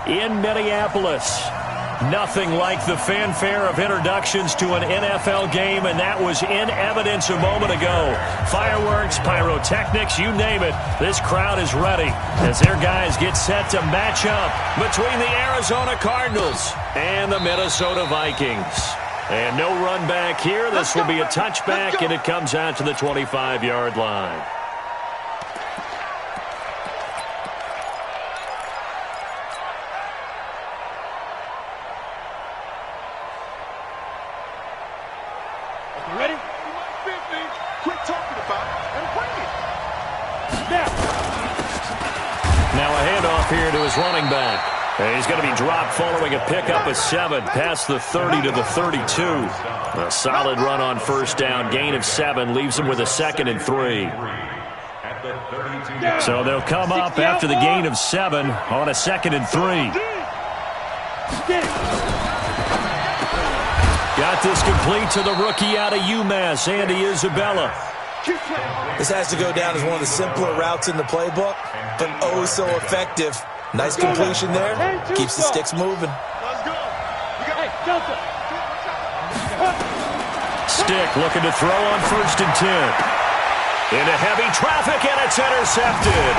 in Minneapolis. Nothing like the fanfare of introductions to an NFL game, and that was in evidence a moment ago. Fireworks, pyrotechnics, you name it. This crowd is ready as their guys get set to match up between the Arizona Cardinals and the Minnesota Vikings. And no run back here. This will be a touchback, and it comes out to the 25-yard line. Ready? Quit talking about it and bring it. Snap. Now a handoff here to his running back. And he's going to be dropped following a pickup of 7 past the 30 to the 32. A solid run on first down. Gain of 7 leaves him with a 2nd and 3. So they'll come up after the gain of 7 on a 2nd and 3. Got this complete to the rookie out of UMass, Andy Isabella. This has to go down as one of the simpler routes in the playbook, but oh so effective. Nice completion there. Keeps the sticks moving. Stick looking to throw on 1st and 10. Into heavy traffic, and it's intercepted.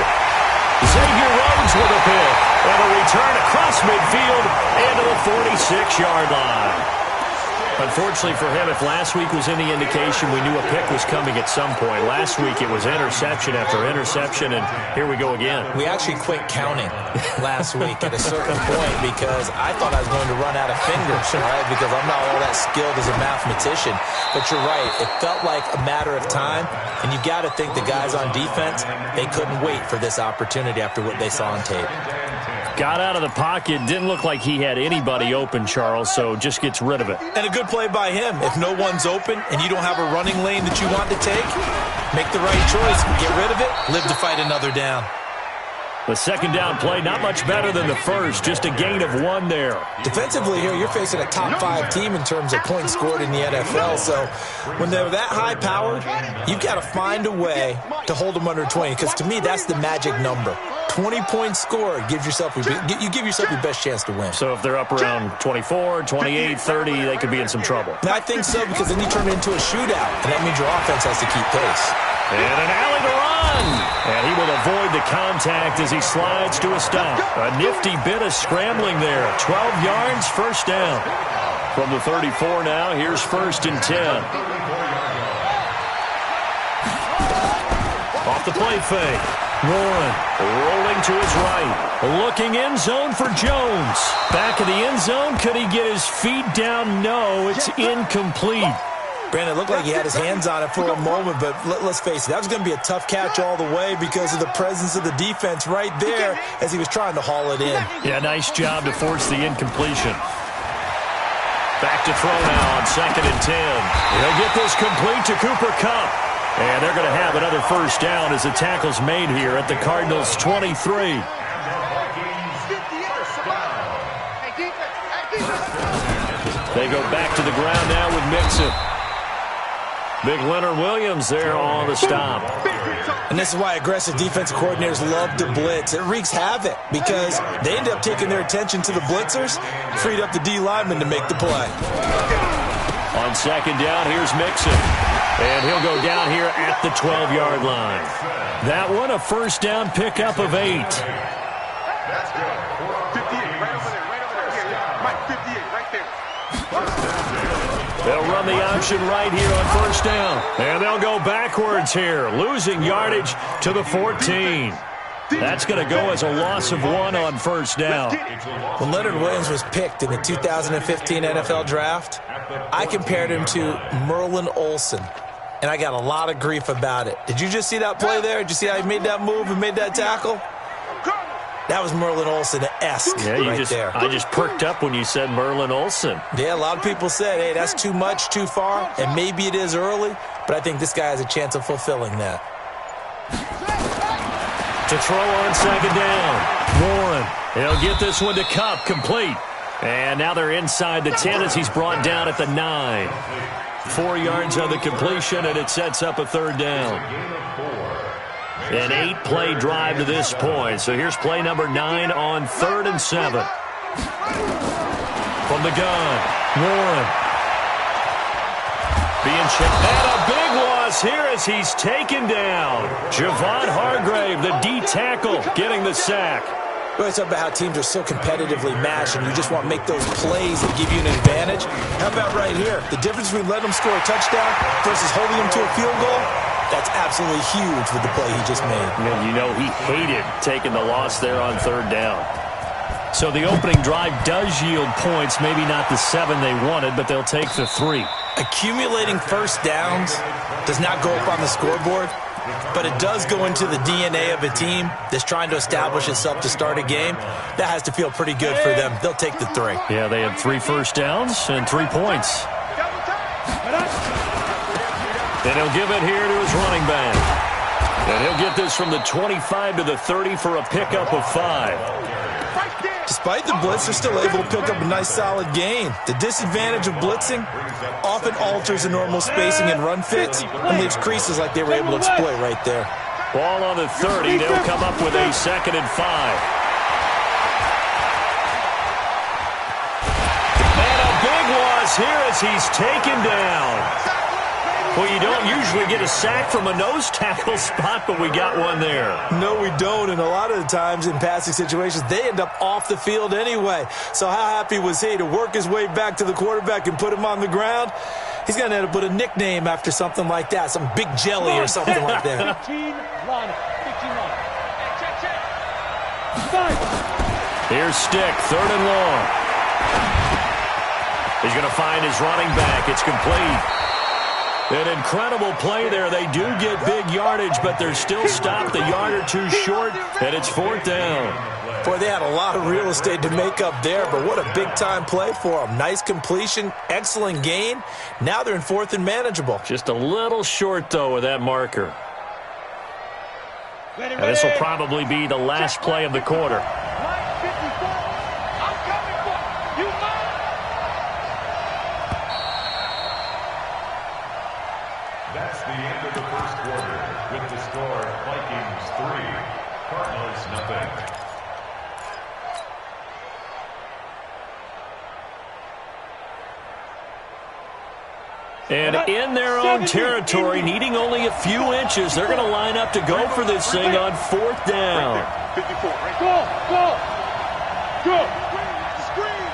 Xavier Rhodes with a pick. And a return across midfield into the 46-yard line. Unfortunately for him, if last week was any indication, we knew a pick was coming at some point. Last week it was interception after interception, and here we go again. We actually quit counting last week at a certain point because I thought I was going to run out of fingers, right? Because I'm not all that skilled as a mathematician. But you're right. It felt like a matter of time, and you got to think the guys on defense, they couldn't wait for this opportunity after what they saw on tape. Got out of the pocket. Didn't look like he had anybody open, Charles, so just gets rid of it. And a good play by him. If no one's open and you don't have a running lane that you want to take, make the right choice. Get rid of it. Live to fight another down. The second down play, not much better than the first. Just a gain of 1 there. Defensively here, you're facing a top 5 team in terms of points scored in the NFL. So when they're that high powered, you've got to find a way to hold them under 20. Because to me, that's the magic number. 20 points scored, you give yourself your best chance to win. So if they're up around 24, 28, 30, they could be in some trouble. I think so, because then you turn it into a shootout, and that means your offense has to keep pace. And an alley to run. And he will avoid the contact as he slides to a stop. A nifty bit of scrambling there. 12 yards, first down. From the 34 now, here's 1st and 10. Off the play fake. Warren rolling to his right. Looking end zone for Jones. Back of the end zone. Could he get his feet down? No, it's incomplete. Brandon, it looked like he had his hands on it for a moment, but let's face it, that was going to be a tough catch all the way because of the presence of the defense right there as he was trying to haul it in. Yeah, nice job to force the incompletion. Back to throw now on 2nd and 10. He'll get this complete to Cooper Kupp. And they're going to have another first down as the tackle's made here at the Cardinals' 23. They go back to the ground now with Mixon. Big Leonard Williams there on the stop. And this is why aggressive defensive coordinators love to blitz. It wreaks havoc because they end up taking their attention to the blitzers, freed up the D lineman to make the play. On 2nd down, here's Mixon. And he'll go down here at the 12-yard line. That one, a first down pickup of 8. That's good. 58, right over there, right over there. Mike, 58, right there. They'll run the option right here on first down. And they'll go backwards here, losing yardage to the 14. That's going to go as a loss of 1 on first down. When Leonard Williams was picked in the 2015 NFL Draft, I compared him to Merlin Olsen, and I got a lot of grief about it. Did you just see that play there? Did you see how he made that move and made that tackle? That was Merlin Olsen-esque there. I just perked up when you said Merlin Olsen. Yeah, a lot of people said, hey, that's too much, too far, and maybe it is early, but I think this guy has a chance of fulfilling that. To throw on 2nd down. Warren. He'll get this one to Kupp, complete. And now they're inside the 10 as he's brought down at the 9. 4 yards on the completion, and it sets up a 3rd down. An 8-play drive to this point. So here's play number 9 on 3rd and 7. From the gun, Warren. Being checked. And a big loss here as he's taken down. Javon Hargrave, the D tackle, getting the sack. Well, it's about how teams are so competitively matched, and you just want to make those plays that give you an advantage. How about right here? The difference between letting them score a touchdown versus holding them to a field goal, that's absolutely huge with the play he just made. And you know he hated taking the loss there on 3rd down. So the opening drive does yield points, maybe not the 7 they wanted, but they'll take the 3. Accumulating first downs does not go up on the scoreboard, but it does go into the DNA of a team that's trying to establish itself to start a game. That has to feel pretty good for them. They'll take the 3. Yeah, they had 3 first downs and 3 points. And he'll give it here to his running back. And he'll get this from the 25 to the 30 for a pickup of 5. Despite the blitz, they're still able to pick up a nice solid gain. The disadvantage of blitzing often alters the normal spacing and run fits and leaves creases like they were able to exploit right there. Ball on the 30. They'll come up with a 2nd and 5. And a big loss here as he's taken down. Well, you don't usually get a sack from a nose tackle spot, but we got one there. No, we don't, and a lot of the times in passing situations, they end up off the field anyway. So how happy was he to work his way back to the quarterback and put him on the ground? He's going to end up with a nickname after something like that, some big jelly or something like that. 15 line. Check. Here's Stick, 3rd and long. He's going to find his running back. It's complete. An incredible play there. They do get big yardage, but they're still stopped a yard or 2 short, and it's 4th down. Boy, they had a lot of real estate to make up there, but what a big-time play for them. Nice completion, excellent gain. Now they're in 4th and manageable. Just a little short, though, with that marker. And this will probably be the last play of the quarter. That's the end of the first quarter with the score Vikings 3, Cardinals nothing. And in their own territory, needing only a few inches, they're going to line up to go for this thing on 4th down. 54, right? Go. Screen.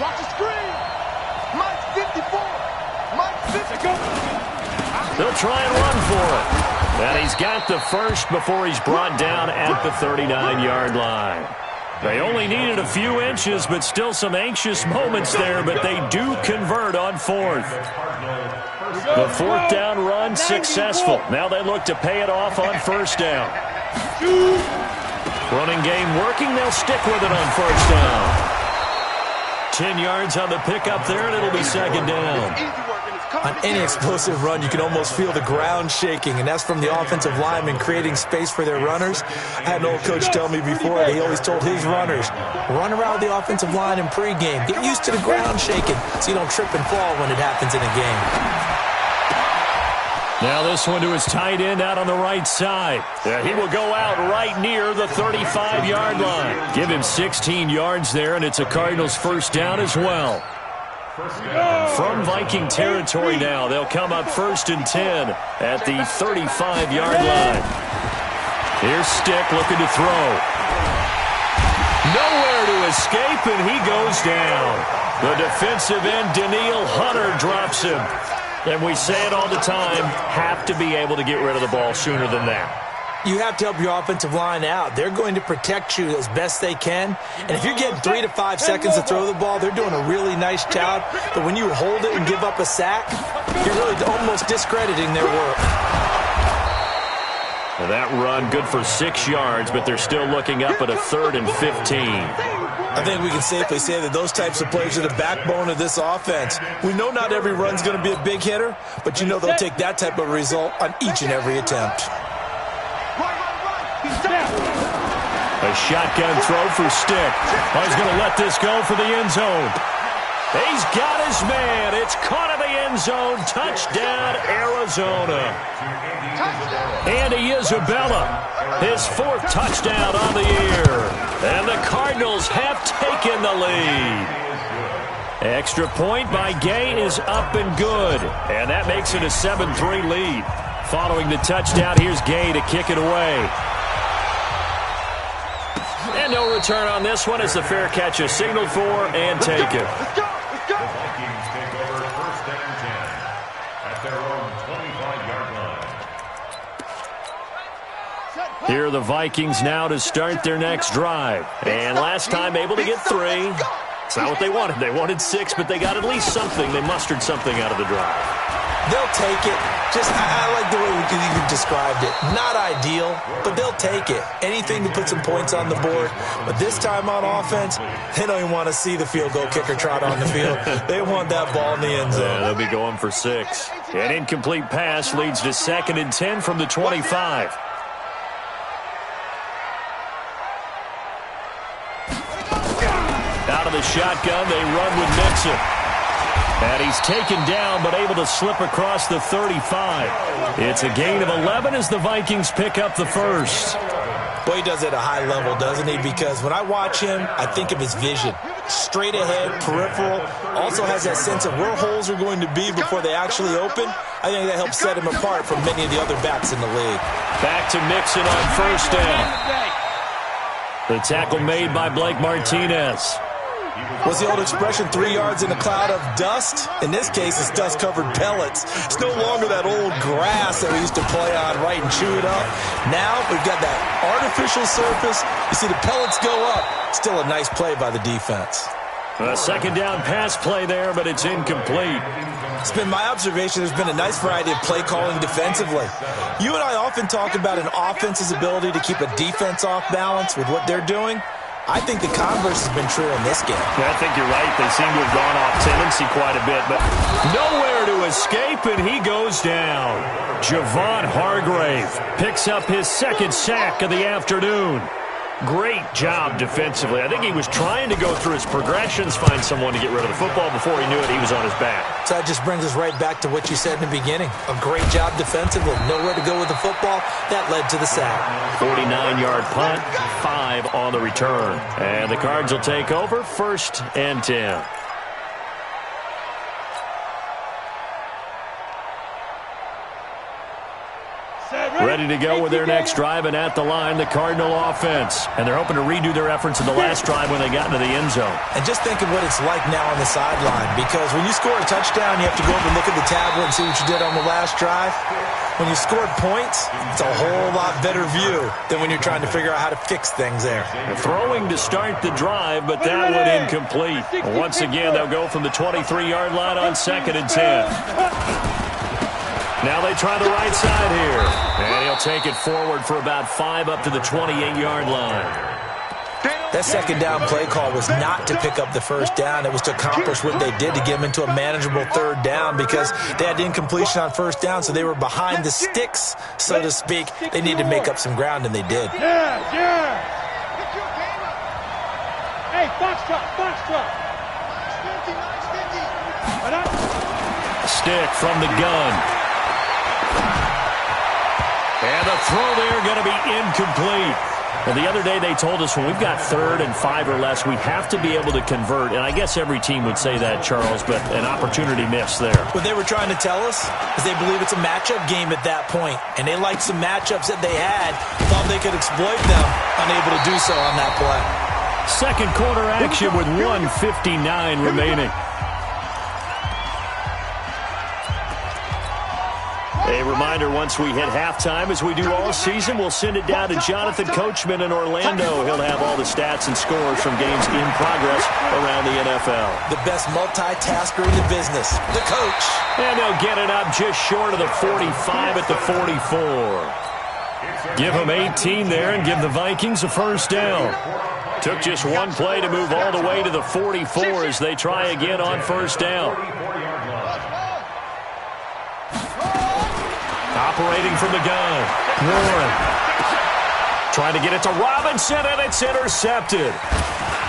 Watch the screen. Mike 54. Mike 54. They'll try and run for it. And he's got the first before he's brought down at the 39-yard line. They only needed a few inches, but still some anxious moments there, but they do convert on 4th. The 4th down run successful. Now they look to pay it off on 1st down. Running game working. They'll stick with it on 1st down. 10 yards on the pickup there, and it'll be 2nd down. On any explosive run, you can almost feel the ground shaking, and that's from the offensive linemen creating space for their runners. I had an old coach tell me before, he always told his runners, run around the offensive line in pregame. Get used to the ground shaking so you don't trip and fall when it happens in a game. Now this one to his tight end out on the right side. Yeah, he will go out right near the 35-yard line. Give him 16 yards there, and it's a Cardinals 1st down as well. From Viking territory now, they'll come up 1st and 10 at the 35-yard line. Here's Stick looking to throw. Nowhere to escape, and he goes down. The defensive end, Daniil Hunter, drops him. And we say it all the time, have to be able to get rid of the ball sooner than that. You have to help your offensive line out. They're going to protect you as best they can. And if you're getting 3 to 5 seconds to throw the ball, they're doing a really nice job. But when you hold it and give up a sack, you're really almost discrediting their work. Well, that run good for 6 yards, but they're still looking up at a 3rd and 15. I think we can safely say that those types of plays are the backbone of this offense. We know not every run's going to be a big hitter, but you know they'll take that type of result on each and every attempt. A shotgun throw for Stick. Oh, he's going to let this go for the end zone. He's got his man. It's caught in the end zone. Touchdown, Arizona. Andy Isabella, his 4th touchdown on the year. And the Cardinals have taken the lead. Extra point by Gay is up and good. And that makes it a 7-3 lead. Following the touchdown, here's Gay to kick it away. And no return on this one as the fair catch is signaled for and taken. The Vikings take over 1st and 10 at their own 25-yard line. Here are the Vikings now to start their next drive. And last time able to get 3. It's not what they wanted. They wanted 6, but they got at least something. They mustered something out of the drive. They'll take it. I like the way you described it. Not ideal, but they'll take it. Anything to put some points on the board. But this time on offense, they don't even want to see the field goal kicker trot on the field. They want that ball in the end zone. Yeah, they'll be going for 6. An incomplete pass leads to 2nd and 10 from the 25. Out of the shotgun, they run with Mixon. And he's taken down, but able to slip across the 35. It's a gain of 11 as the Vikings pick up the 1st. Well, he does it at a high level, doesn't he? Because when I watch him, I think of his vision. Straight ahead, peripheral. Also has that sense of where holes are going to be before they actually open. I think that helps set him apart from many of the other backs in the league. Back to Mixon on 1st down. The tackle made by Blake Martinez. What's the old expression, 3 yards in a cloud of dust? In this case, it's dust-covered pellets. It's no longer that old grass that we used to play on, right, and chew it up. Now we've got that artificial surface. You see the pellets go up. Still a nice play by the defense. A 2nd down pass play there, but it's incomplete. It's been my observation there's been a nice variety of play calling defensively. You and I often talk about an offense's ability to keep a defense off balance with what they're doing. I think the converse has been true in this game. Yeah, I think you're right. They seem to have gone off tendency quite a bit, but nowhere to escape, and he goes down. Javon Hargrave picks up his 2nd sack of the afternoon. Great job defensively. I think he was trying to go through his progressions, find someone to get rid of the football. Before he knew it, he was on his back. So that just brings us right back to what you said in the beginning. A great job defensively. Nowhere to go with the football. That led to the sack. 49-yard punt, 5 on the return. And the Cards will take over 1st and 10. Ready to go with their next drive, and at the line, the Cardinal offense. And they're hoping to redo their efforts in the last drive when they got into the end zone. And just think of what it's like now on the sideline, because when you score a touchdown, you have to go up and look at the tablet and see what you did on the last drive. When you scored points, it's a whole lot better view than when you're trying to figure out how to fix things there. Throwing to start the drive, but that one incomplete. Once again, they'll go from the 23-yard line on 2nd and 10. Now they try the right side here. And he'll take it forward for about 5 up to the 28-yard line. That 2nd down play call was not to pick up the 1st down. It was to accomplish what they did to get them into a manageable 3rd down, because they had incompletion on 1st down, so they were behind the sticks, so to speak. They needed to make up some ground, and they did. Yeah. Hey, foxtrot. Stick from the gun. And the throw there going to be incomplete. And the other day they told us when we've got 3rd and 5 or less, we have to be able to convert. And I guess every team would say that, Charles, but an opportunity missed there. What they were trying to tell us is they believe it's a matchup game at that point. And they liked some matchups that they had, thought they could exploit them, unable to do so on that play. 2nd quarter action with 1:59 remaining. A reminder, once we hit halftime, as we do all season, we'll send it down to Jonathan Coachman in Orlando. He'll have all the stats and scores from games in progress around the NFL. The best multitasker in the business, the coach. And they'll get it up just short of the 45 at the 44. Give them 18 there and give the Vikings a 1st down. Took just one play to move all the way to the 44 as they try again on 1st down. Operating from the gun. Warren. Trying to get it to Robinson, and it's intercepted.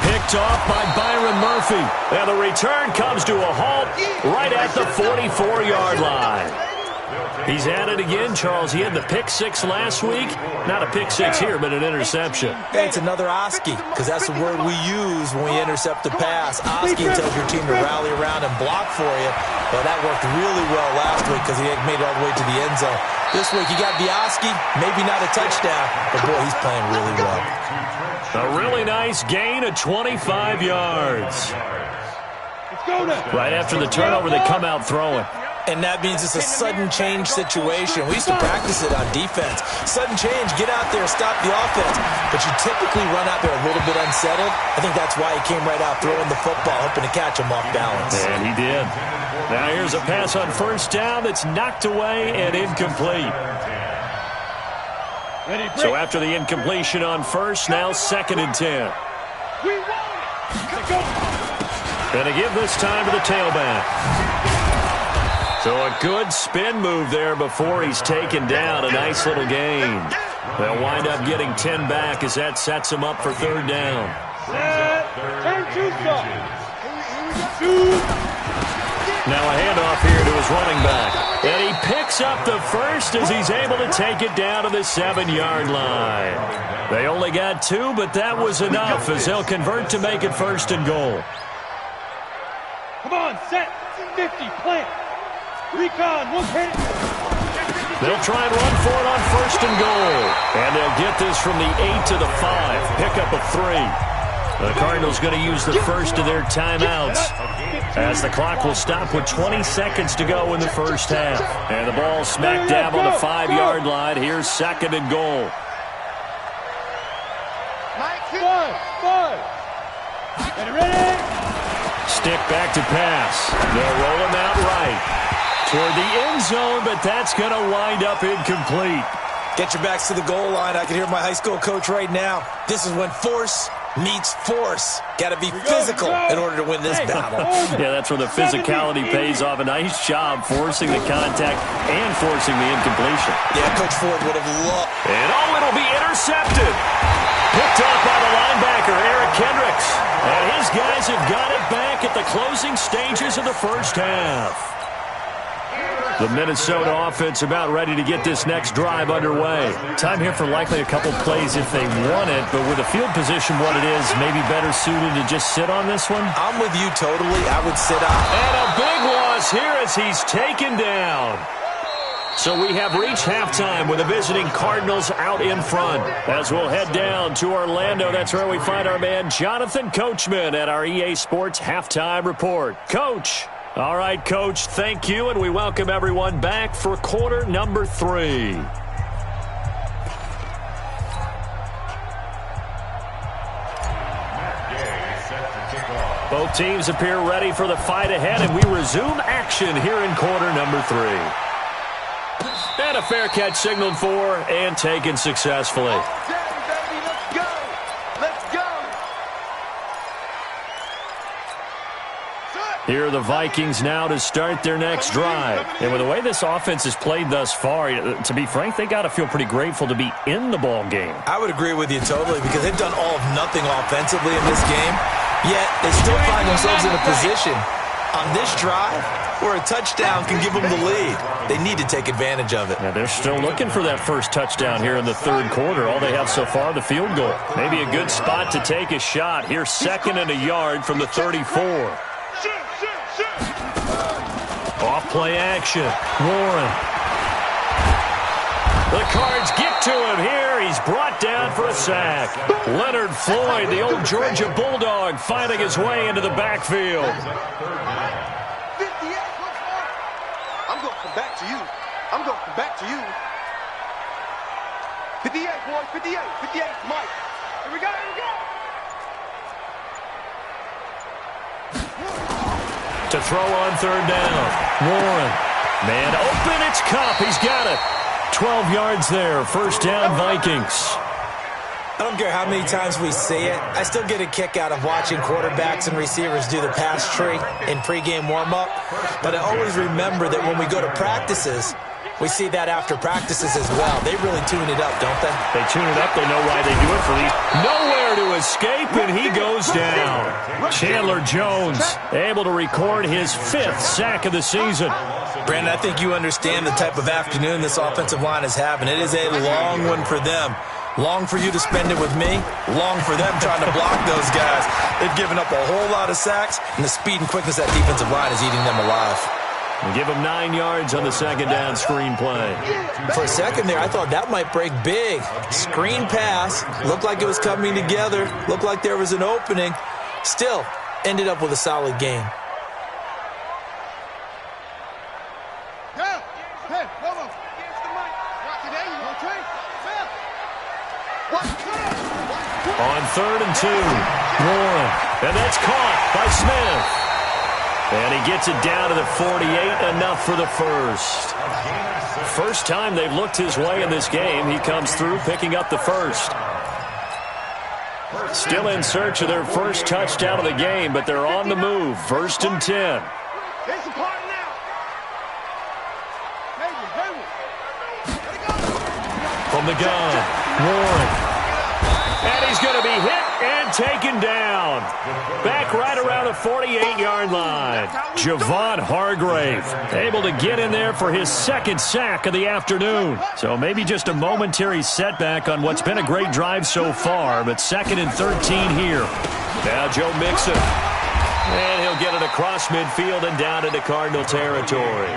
Picked Picked off by Byron Murphy. And the return comes to a halt right at the 44-yard line. He's at it again, Charles. He had the pick six last week. Not a pick six here, but an interception. Hey, it's another Oski, because that's the word we use when we intercept the pass. Oski tells your team to rally around and block for you. Well, that worked really well last week because he made it all the way to the end zone. This week, you got Oski, maybe not a touchdown, but boy, he's playing really well. A really nice gain of 25 yards. Right after the turnover, they come out throwing. And that means it's a sudden change situation. We used to practice it on defense. Sudden change, get out there, stop the offense. But you typically run out there a little bit unsettled. I think that's why he came right out throwing the football, hoping to catch him off balance. And he did. Now here's a pass on first down that's knocked away and incomplete. So after the incompletion on first, now 2nd and 10. Gonna give this time to the tailback. So a good spin move there before he's taken down. A nice little gain. They'll wind up getting 10 back as that sets him up for 3rd down. Now a handoff here to his running back. And he picks up the first as he's able to take it down to the 7-yard line. They only got 2, but that was enough as they'll convert to make it 1st and goal. Come on, set, 50, plant. Recon, look, hit it. They'll try and run for it on 1st and goal. And they'll get this from the 8 to the 5. Pickup of 3. The Cardinals going to use the first of their timeouts as the clock will stop with 20 seconds to go in the first half. And the ball smack dab on the 5-yard line. Here's 2nd and goal. 5. Get ready. Stick back to pass. They'll roll him out right toward the end zone, but that's going to wind up incomplete. Get your backs to the goal line. I can hear my high school coach right now. This is when force meets force. Got to be physical in order to win this battle. Yeah, that's where the physicality pays off. A nice job forcing the contact and forcing the incompletion. Yeah, Coach Ford would have loved. And it'll be intercepted. Picked up by the linebacker, Eric Kendricks. And his guys have got it back at the closing stages of the first half. The Minnesota offense about ready to get this next drive underway. Time here for likely a couple plays if they want it, but with the field position what it is, maybe better suited to just sit on this one? I'm with you totally. I would sit on. And a big loss here as he's taken down. So we have reached halftime with the visiting Cardinals out in front. As we'll head down to Orlando, that's where we find our man Jonathan Coachman at our EA Sports Halftime Report. Coach. All right, Coach, thank you, and we welcome everyone back for quarter number 3. Both teams appear ready for the fight ahead, and we resume action here in quarter number 3. And a fair catch signaled for and taken successfully. Here are the Vikings now to start their next drive. And with the way this offense has played thus far, to be frank, they got to feel pretty grateful to be in the ball game. I would agree with you totally because they've done all of nothing offensively in this game, yet they still find themselves in a position on this drive where a touchdown can give them the lead. They need to take advantage of it. Now they're still looking for that first touchdown here in the 3rd quarter. All they have so far, the field goal. Maybe a good spot to take a shot. Here's 2nd and a yard from the 34. Off play action. Warren. The Cards get to him here. He's brought down for a sack. Leonard Floyd, the old Georgia Bulldog, finding his way into the backfield. 58, I'm going to come back to you. I'm going to come back to you. 58, boy, 58, 58, Mike. Here we go, here we go. To throw on 3rd down. Warren. Man open, it's Kupp. He's got it. 12 yards there. First down, Vikings. I don't care how many times we see it. I still get a kick out of watching quarterbacks and receivers do the pass tree in pregame warm-up. But I always remember that when we go to practices, we see that after practices as well. They really tune it up, don't they? They tune it up. They know why they do it for these. Nowhere there to escape, and he goes down. Chandler Jones able to record his 5th sack of the season. Brandon, I think you understand the type of afternoon this offensive line is having. It is a long one for them. Long for you to spend it with me. Long for them trying to block those guys. They've given up a whole lot of sacks, and the speed and quickness of that defensive line is eating them alive. We'll give him 9 yards on the second down screen play. For a second there, I thought that might break big. Screen pass. Looked like it was coming together. Looked like there was an opening. Still, ended up with a solid game. On 3rd and 2, Warren, and that's caught by Smith. And he gets it down to the 48, enough for the first. First time they've looked his way in this game. He comes through, picking up the first. Still in search of their first touchdown of the game, but they're on the move. 1st and 10. From the gun, Warren. And he's going to be hit and taken down. Back right around the 48-yard line. Javon Hargrave able to get in there for his 2nd sack of the afternoon. So maybe just a momentary setback on what's been a great drive so far, but 2nd and 13 here. Now Joe Mixon. And he'll get it across midfield and down into Cardinal territory.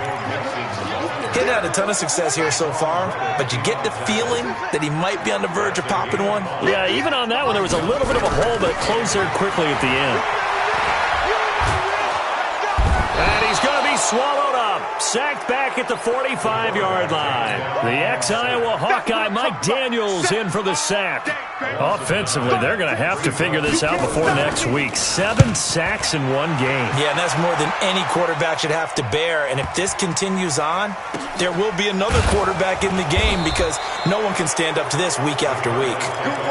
He's had a ton of success here so far, but you get the feeling that he might be on the verge of popping one. Yeah, even on that one, there was a little bit of a hole, but it closed there quickly at the end. And he's going to be swallowed up. Sacked back at the 45-yard line. The ex-Iowa Hawkeye Mike Daniels in for the sack. Offensively, they're going to have to figure this out before next week. 7 sacks in one game. Yeah, and that's more than any quarterback should have to bear. And if this continues on, there will be another quarterback in the game because no one can stand up to this week after week.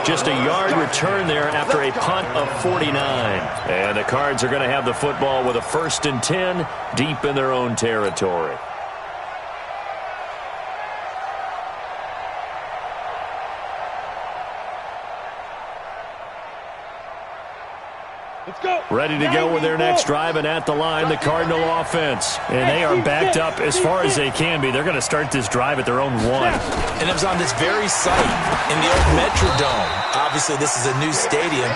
Just a yard return there after a punt of 49. And the Cards are going to have the football with a 1st and 10 deep in their own territory. Ready to go with their next drive, and at the line, the Cardinal offense. And they are backed up as far as they can be. They're going to start this drive at their own 1. And it was on this very site in the old Metrodome. Obviously, this is a new stadium.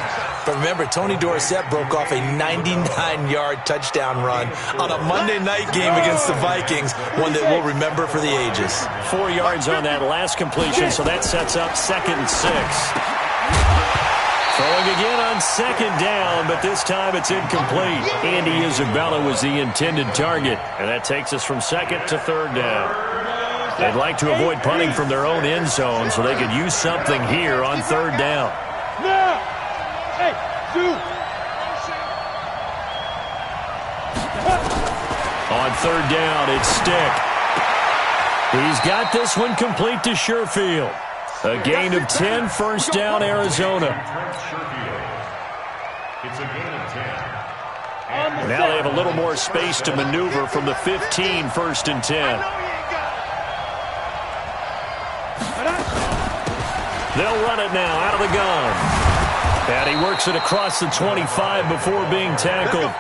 But remember, Tony Dorsett broke off a 99-yard touchdown run on a Monday night game against the Vikings, one that we'll remember for the ages. 4 yards on that last completion, so that sets up 2nd and 6. Throwing again on 2nd down, but this time it's incomplete. Andy Isabella was the intended target, and that takes us from 2nd to 3rd down. They'd like to avoid punting from their own end zone so they could use something here on 3rd down. Now! Hey, dude! On 3rd down, it's Stick. He's got this one complete to Sherfield. A gain of 10, 1st down, Arizona. It's a gain of 10. Now they have a little more space to maneuver from the 15, 1st and 10. They'll run it now out of the gun. And he works it across the 25 before being tackled.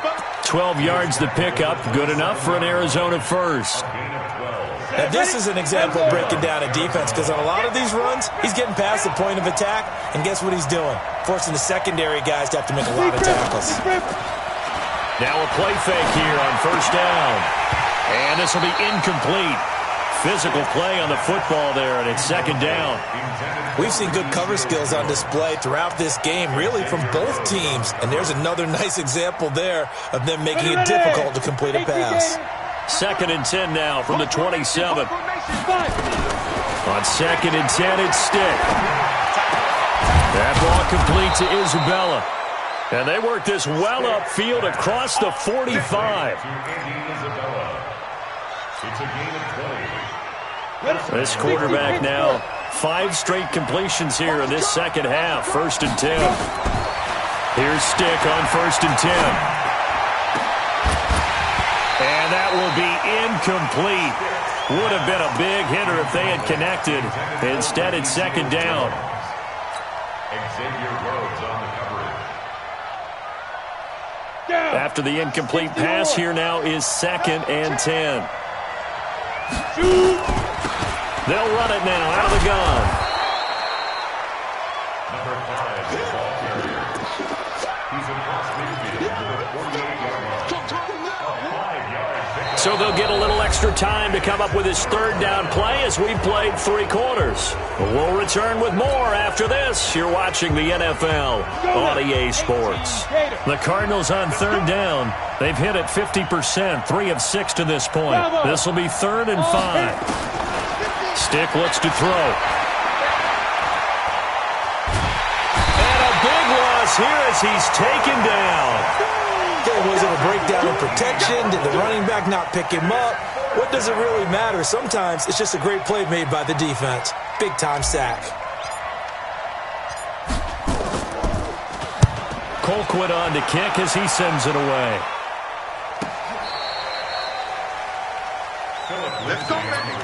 12 yards to pick up. Good enough for an Arizona first. Now, this is an example of breaking down a defense because on a lot of these runs, he's getting past the point of attack, and guess what he's doing? Forcing the secondary guys to have to make a lot of tackles. Now a play fake here on 1st down. And this will be incomplete. Physical play on the football there, and it's 2nd down. We've seen good cover skills on display throughout this game, really from both teams. And there's another nice example there of them making it difficult to complete a pass. 2nd and 10 now from the 27. On 2nd and 10, it's Stick. That ball complete to Isabella. And they work this well upfield across the 45. This quarterback now, 5 straight completions here in this second half. 1st and 10. Here's Stick on 1st and 10. And that will be incomplete. Would have been a big hitter if they had connected. Instead, it's 2nd down. Xavier Rhodes on the coverage. After the incomplete pass, here now is 2nd and 10. They'll run it now out of the gun. Number 5, the ball carrier. He's across midfield with a 48-yard run. A 5-yard victory. So they'll get a little extra time to come up with his 3rd down play as we've played 3 quarters. We'll return with more after this. You're watching the NFL on EA Sports. The Cardinals on 3rd down. They've hit it 50%, 3 of 6 to this point. This will be 3rd and 5. Stick looks to throw. And a big loss here as he's taken down. Okay, was it a breakdown in protection? Did the running back not pick him up? What does it really matter? Sometimes it's just a great play made by the defense. Big-time sack. Colquitt on to kick as he sends it away. Let's go, baby.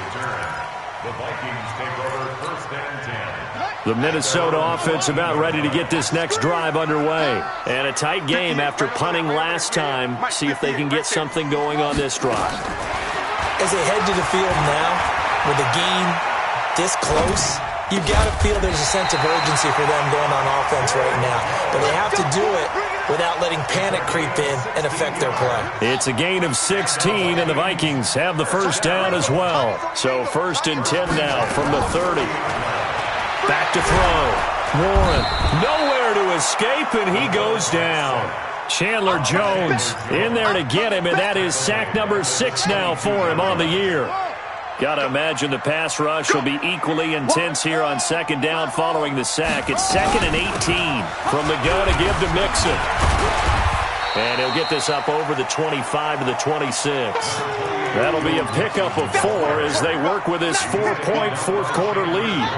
The Vikings take over 1st and 10. The Minnesota offense about ready to get this next drive underway. And a tight game after punting last time. See if they can get something going on this drive. As they head to the field now, with the game this close, you've got to feel there's a sense of urgency for them going on offense right now. But they have to do it without letting panic creep in and affect their play. It's a gain of 16, and the Vikings have the 1st down as well. So 1st and 10 now from the 30. Back to throw. Warren, nowhere to escape, and he goes down. Chandler Jones in there to get him, and that is sack number 6 now for him on the year. Got to imagine the pass rush will be equally intense here on 2nd down following the sack. It's 2nd and 18 from the gun to give to Mixon. And he'll get this up over the 25 to the 26. That'll be a pickup of 4 as they work with his 4-point 4th quarter lead.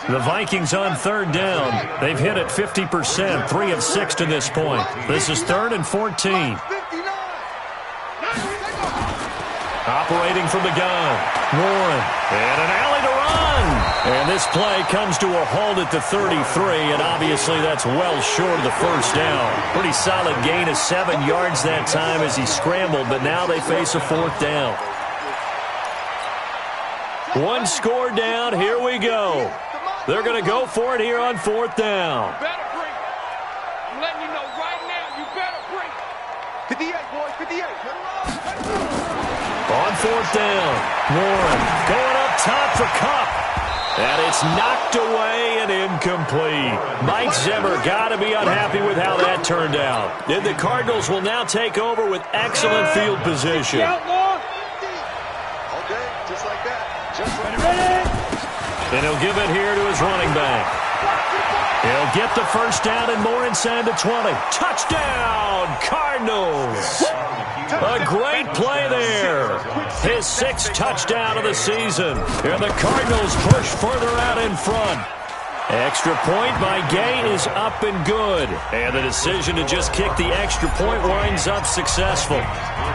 The Vikings on 3rd down. They've hit it 50%, 3 of 6 to this point. This is 3rd and 14. Operating from the gun. Warren. And an alley to run. And this play comes to a halt at the 33, and obviously that's well short of the 1st down. Pretty solid gain of 7 yards that time as he scrambled, but now they face a 4th down. 1 score down. Here we go. They're going to go for it here on 4th down. You better bring it. I'm letting you know right now, you better bring it. 58, boys, 58. On 4th down, Warren going up top for Kupp. And it's knocked away and incomplete. Mike Zimmer got to be unhappy with how that turned out. And the Cardinals will now take over with excellent field position. All day, just like that. Just like that. And he'll give it here to his running back. He'll get the 1st down and more inside the 20. Touchdown, Cardinals. A great play there. His 6th touchdown of the season. And the Cardinals push further out in front. Extra point by Gay is up and good. And the decision to just kick the extra point winds up successful.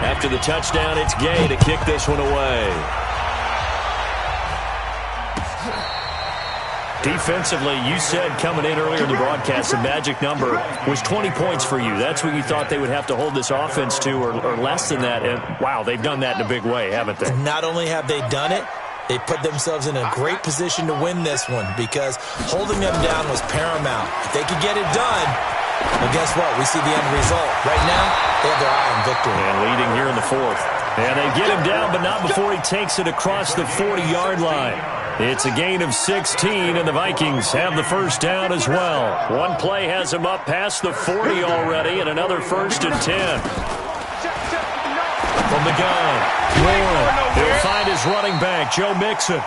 After the touchdown, it's Gay to kick this one away. Defensively, you said coming in earlier in the broadcast, the magic number was 20 points for you. That's what you thought they would have to hold this offense to, or less than that. And, wow, they've done that in a big way, haven't they? Not only have they done it, they put themselves in a great position to win this one because holding them down was paramount. If they could get it done, well, guess what? We see the end result. Right now, they have their eye on victory. And leading here in the 4th. And they get him down, but not before he takes it across the 40-yard line. It's a gain of 16, and the Vikings have the 1st down as well. One play has him up past the 40 already, and another 1st and 10. From the gun, Warren. He'll find his running back, Joe Mixon.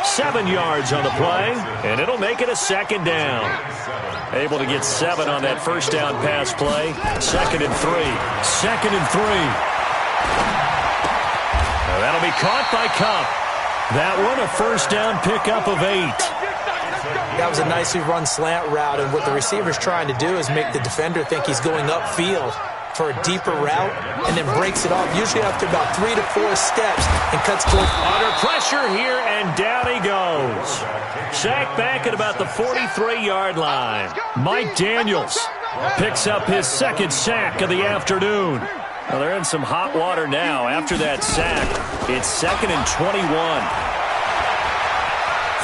7 yards on the play, and it'll make it a 2nd down. Able to get 7 on that 1st down pass play. 2nd and 3. 2nd and 3. Now that'll be caught by Kupp. That one a 1st down pickup of 8. That was a nicely run slant route, and what the receiver's trying to do is make the defender think he's going upfield. for a deeper route and then breaks it off, usually after about 3 to 4 steps, and cuts towards. Under pressure here, and down he goes. Sacked back at about the 43-yard line. Mike Daniels picks up his second sack of the afternoon. Well, they're in some hot water now. After that sack, it's 2nd and 21.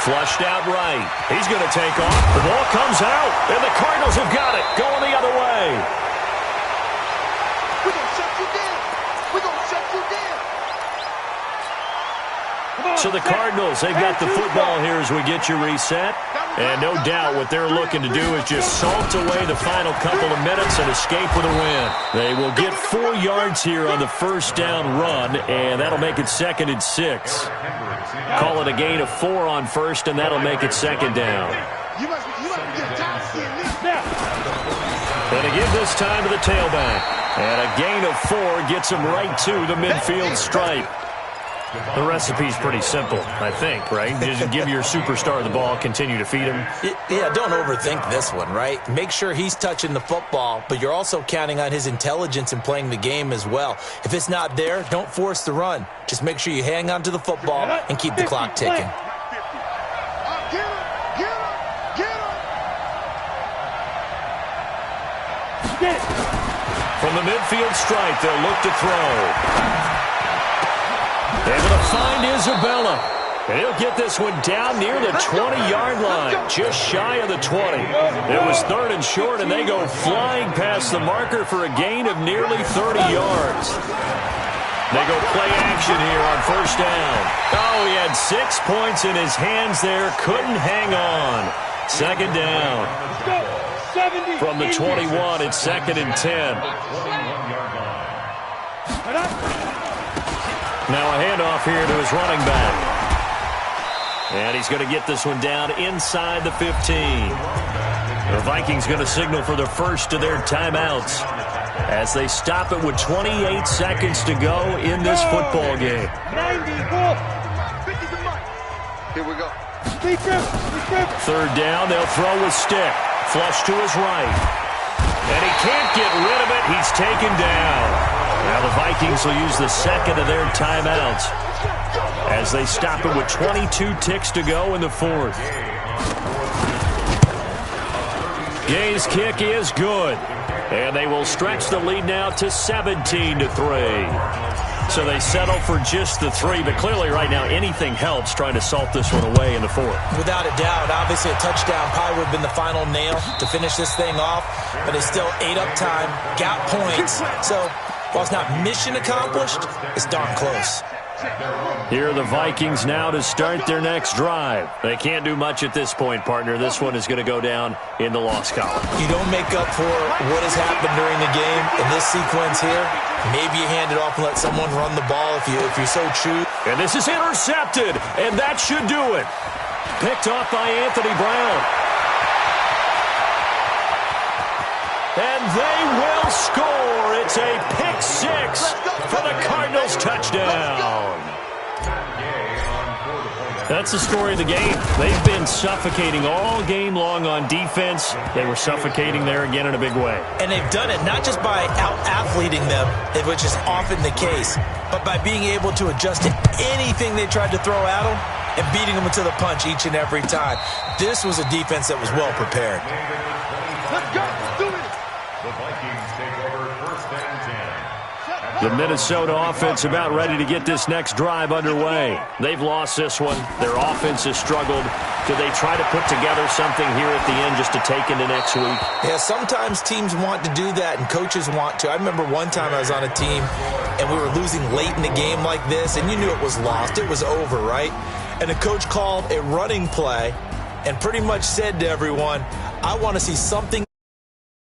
Flushed out right. He's going to take off. The ball comes out, and the Cardinals have got it. Going the other way. We're going to shut you down. We're going to shut you down. So the Cardinals, they've got the football here as we get you reset. And no doubt what they're looking to do is just salt away the final couple of minutes and escape with a win. They will get 4 yards here on the first down run, and that'll make it 2nd and 6. Call it a gain of 4 on first, and that'll make it 2nd down. And again this time to the tailback. And a gain of 4 gets him right to the midfield stripe. The recipe's pretty simple, I think, right? Just give your superstar the ball, continue to feed him. Yeah, don't overthink this one, right? Make sure he's touching the football, but you're also counting on his intelligence in playing the game as well. If it's not there, don't force the run. Just make sure you hang on to the football and keep the clock ticking. From the midfield stripe, they'll look to throw. Able to find Isabella. And he'll get this one down near the 20-yard line, just shy of the 20. It was 3rd and short, and they go flying past the marker for a gain of nearly 30 yards. They go play action here on first down. Oh, he had 6 points in his hands there. Couldn't hang on. 2nd down. From the 21, it's 2nd and 10. Now a handoff here to his running back. And he's going to get this one down inside the 15. The Vikings going to signal for the first of their timeouts as they stop it with 28 seconds to go in this football game. Here we go. 3rd down, they'll throw with stick. Flush to his right. And he can't get rid of it. He's taken down. Now the Vikings will use the second of their timeouts as they stop it with 22 ticks to go in the 4th. Gay's kick is good. And they will stretch the lead now to 17-3. So they settle for just the 3, but clearly right now anything helps trying to salt this one away in the 4th. Without a doubt, obviously a touchdown probably would have been the final nail to finish this thing off, but they still ate up time, got points. So while it's not mission accomplished, it's darn close. Here are the Vikings now to start their next drive. They can't do much at this point, partner. This one is going to go down in the loss column. You don't make up for what has happened during the game in this sequence here. Maybe you hand it off and let someone run the ball if you so choose. And this is intercepted, and that should do it. Picked off by Anthony Brown. And they will score. It's a pick 6 for the Cardinals touchdown. That's the story of the game. They've been suffocating all game long on defense. They were suffocating there again in a big way. And they've done it not just by out-athleting them, which is often the case, but by being able to adjust to anything they tried to throw at them and beating them to the punch each and every time. This was a defense that was well prepared. Let's go. Do it. The Vikings take over 1st and 10. The Minnesota offense about ready to get this next drive underway. They've lost this one. Their offense has struggled. Do they try to put together something here at the end just to take into next week? Yeah, sometimes teams want to do that and coaches want to. I remember one time I was on a team and we were losing late in the game like this, and you knew it was lost. It was over, right? And the coach called a running play and pretty much said to everyone, I want to see something